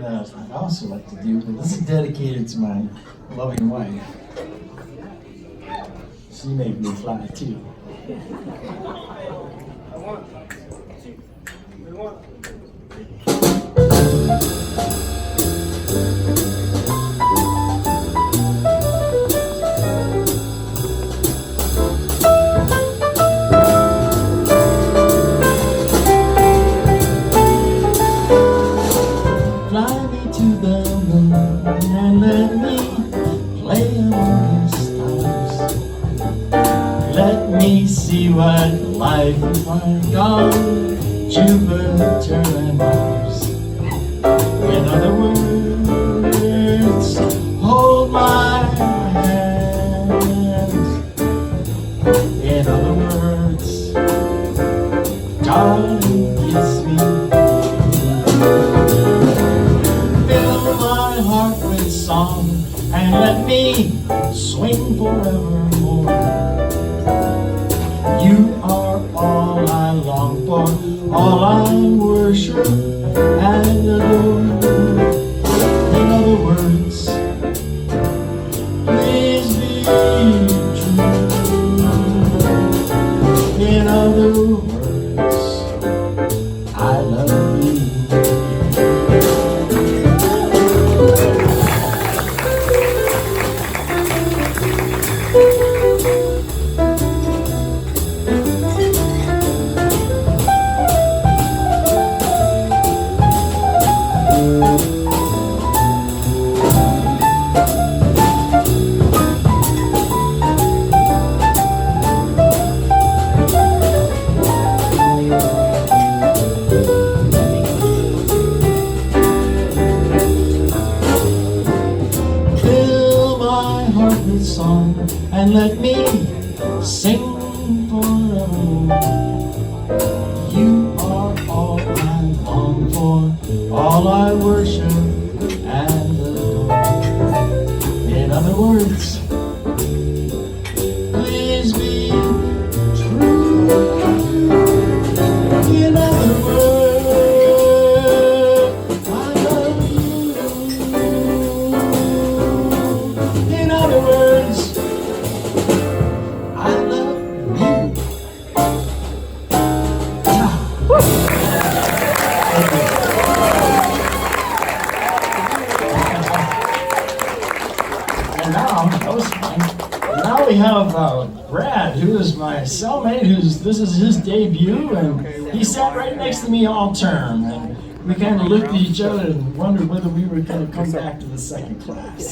I also like to do, but this is dedicated to my loving wife. She made me fly too. Fly me to the moon and let me play among the stars. Let me see what life is like on Jupiter and Mars. In other words, hold my hand. In other words, darling, kiss me. Fill my heart with song and let me swing forevermore. You are all I long for, all I worship and adore. In other words, please be true. In other words, I love you. Song and let me sing forevermore. You are all I long for, all I worship and adore. In other words, please be true. In other words, I love you. In other words, I love you. And now, that was fun. Now we have Brad, who is my cellmate, this is his debut, and he sat right next to me all term. And we kind of looked at each other and wondered whether we were going to come back to the second class.